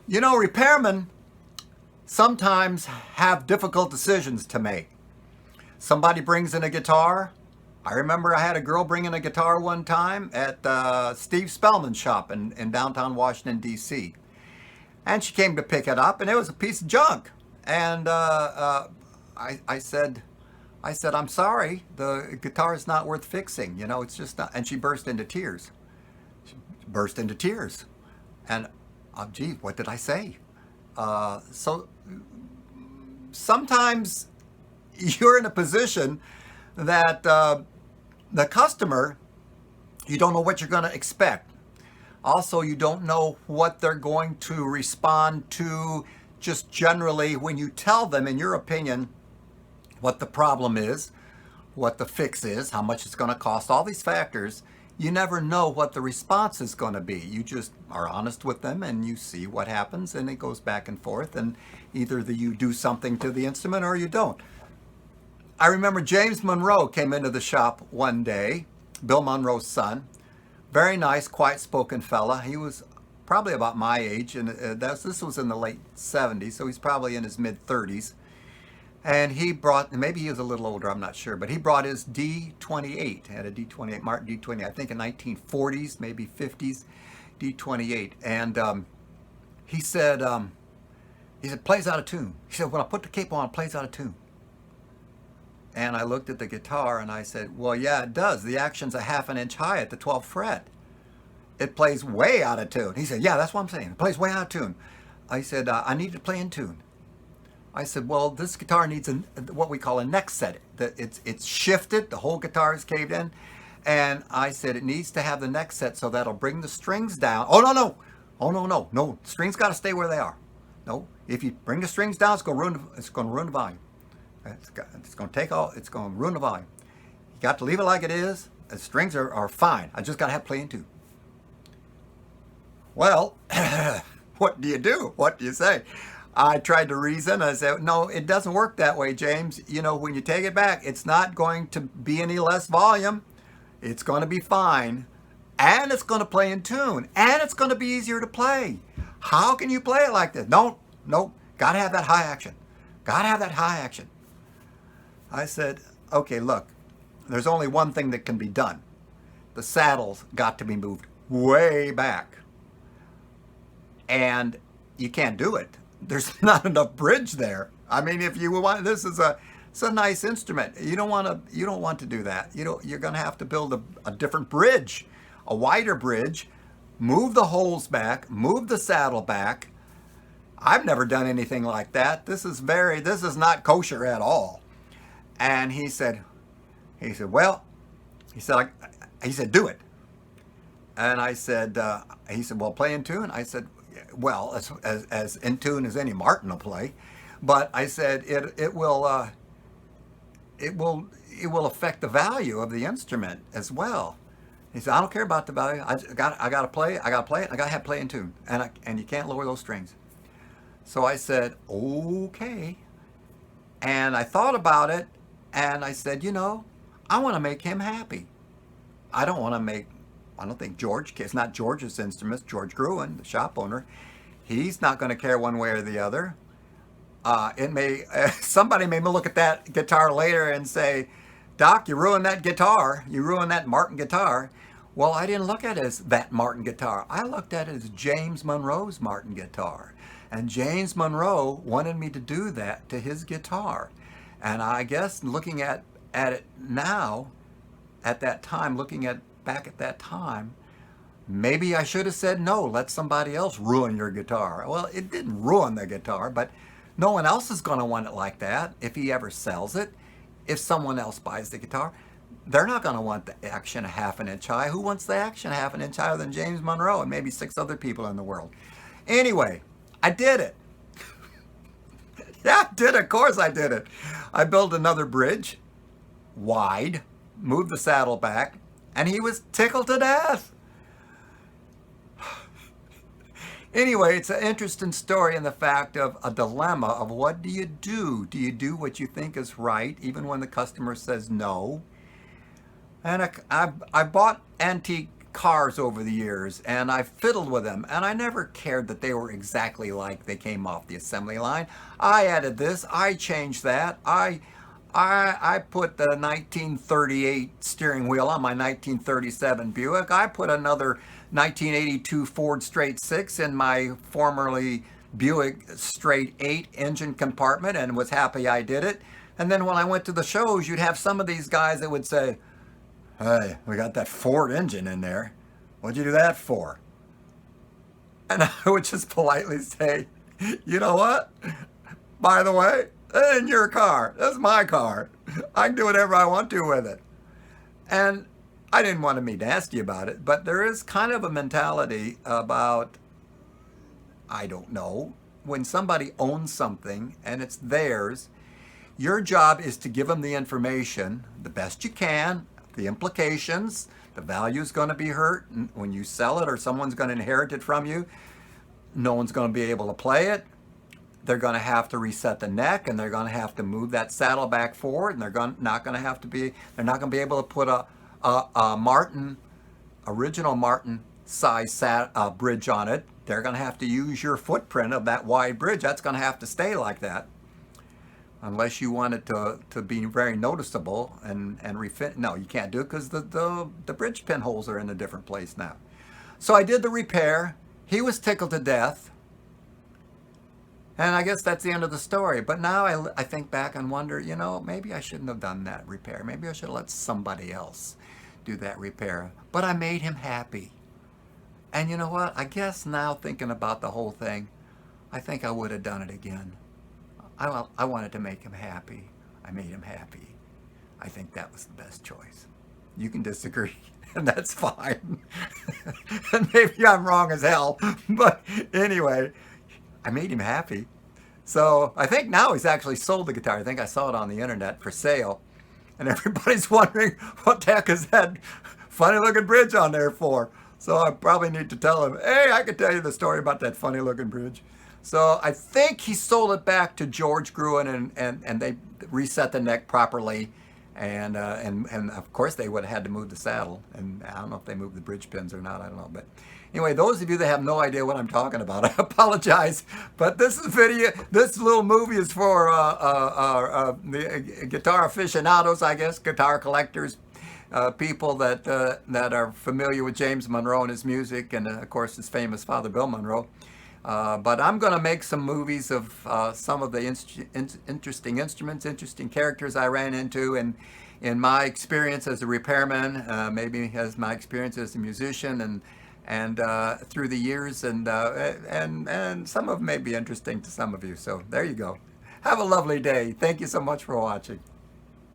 You know, repairmen sometimes have difficult decisions to make. Somebody brings in a guitar. I remember I had a girl bring in a guitar one time at Steve Spellman's shop in downtown Washington, D.C. And she came to pick it up, and it was a piece of junk. And I said, I'm sorry, the guitar is not worth fixing. You know, it's just not. And she burst into tears. She burst into tears. And, gee, what did I say? So sometimes you're in a position that the customer, you don't know what you're going to expect. Also, you don't know what they're going to respond to just generally when you tell them, in your opinion, what the problem is, what the fix is, how much it's going to cost, all these factors. You never know what the response is going to be. You just are honest with them and you see what happens, and it goes back and forth, and either you do something to the instrument or you don't. I remember James Monroe came into the shop one day, Bill Monroe's son. Very nice, quiet-spoken fella. He was probably about my age, and this was in the late 70s, so he's probably in his mid-30s. And he brought, maybe he was a little older, I'm not sure, but he brought his D28, had a D28, Martin D28, I think in 1940s, maybe 50s, D28. And he said, plays out of tune. He said, when I put the capo on, it plays out of tune. And I looked at the guitar and I said, well, yeah, it does. The action's a half an inch high at the 12th fret. It plays way out of tune. He said, yeah, that's what I'm saying. It plays way out of tune. I said, I need to play in tune. I said, well, this guitar needs what we call a neck set. It's shifted. The whole guitar is caved in. And I said, it needs to have the neck set so that'll bring the strings down. Oh, no, no. Oh, no, no. No, strings got to stay where they are. No, if you bring the strings down, it's going to ruin the volume. It's going to ruin the volume. You got to leave it like it is. The strings are fine. I just got to have playing too. Well, what do you do? What do you say? I tried to reason. I said, no, it doesn't work that way, James. You know, when you take it back, it's not going to be any less volume. It's going to be fine. And it's going to play in tune. And it's going to be easier to play. How can you play it like this? No, got to have that high action. Got to have that high action. I said, okay, look, there's only one thing that can be done. The saddle's got to be moved way back. And you can't do it. There's not enough bridge there. I mean, if you want, it's a nice instrument. You don't want to do that. You're going to have to build a different bridge, a wider bridge, move the holes back, move the saddle back. I've never done anything like that. This is not kosher at all. And he said, well, he said, do it. And I said, he said, well, play in tune. I said, well, as in tune as any Martin will play. But I said, it will affect the value of the instrument as well. He said, I don't care about the value. I got to play it. I got to have play in tune. And you can't lower those strings. So I said, okay. And I thought about it. And I said, I want to make him happy. I don't think George, it's not George's instruments, George Gruen, the shop owner, he's not going to care one way or the other. Somebody may look at that guitar later and say, Doc, you ruined that guitar. You ruined that Martin guitar. Well, I didn't look at it as that Martin guitar. I looked at it as James Monroe's Martin guitar. And James Monroe wanted me to do that to his guitar. And I guess looking at it now, at that time, back at that time, maybe I should have said no, let somebody else ruin your guitar. Well, it didn't ruin the guitar, but no one else is going to want it like that if he ever sells it. If someone else buys the guitar, they're not going to want the action a half an inch high. Who wants the action a half an inch higher than James Monroe and maybe 6 other people in the world? Anyway, I did it. Yeah, I did. Of course I did it. I built another bridge, wide, moved the saddle back, and he was tickled to death. Anyway, it's an interesting story in the fact of a dilemma of what do you do? Do you do what you think is right, even when the customer says no? And I bought antique cars over the years, and I fiddled with them, and I never cared that they were exactly like they came off the assembly line. I added this, I changed that, I put the 1938 steering wheel on my 1937 Buick. I put another 1982 Ford Straight 6 in my formerly Buick Straight 8 engine compartment, and was happy I did it. And then when I went to the shows, you'd have some of these guys that would say, "Hey, we got that Ford engine in there. What'd you do that for?" And I would just politely say, "You know what? By the way, that ain't your car. That's my car. I can do whatever I want to with it." And I didn't want to be nasty about it, but there is kind of a mentality about, I don't know, when somebody owns something and it's theirs, your job is to give them the information the best you can, the implications, the value is going to be hurt when you sell it, or someone's going to inherit it from you. No one's going to be able to play it. They're going to have to reset the neck, and they're going to have to move that saddle back forward, and they're not going to be able to put a Martin, original Martin size bridge on it. They're going to have to use your footprint of that wide bridge. That's going to have to stay like that, unless you want it to be very noticeable and refit. No, you can't do it because the bridge pinholes are in a different place now. So I did the repair. He was tickled to death. And I guess that's the end of the story. But now I think back and wonder, you know, maybe I shouldn't have done that repair. Maybe I should have let somebody else do that repair. But I made him happy. And you know what? I guess now thinking about the whole thing, I think I would have done it again. I wanted to make him happy. I made him happy. I think that was the best choice. You can disagree, and that's fine. And maybe I'm wrong as hell. But anyway, I made him happy. So I think now he's actually sold the guitar. I think I saw it on the internet for sale. And everybody's wondering, what the heck is that funny looking bridge on there for? So I probably need to tell him, hey, I could tell you the story about that funny looking bridge. So I think he sold it back to George Gruen, and they reset the neck properly. And of course they would have had to move the saddle. And I don't know if they moved the bridge pins or not. I don't know. But anyway, those of you that have no idea what I'm talking about, I apologize. But this little movie is for the guitar aficionados, I guess, guitar collectors, people that are familiar with James Monroe and his music, and of course his famous father, Bill Monroe. But I'm going to make some movies of some of the interesting instruments, interesting characters I ran into, and in my experience as a repairman, maybe as my experience as a musician, and through the years, and some of them may be interesting to some of you. So there you go. Have a lovely day. Thank you so much for watching.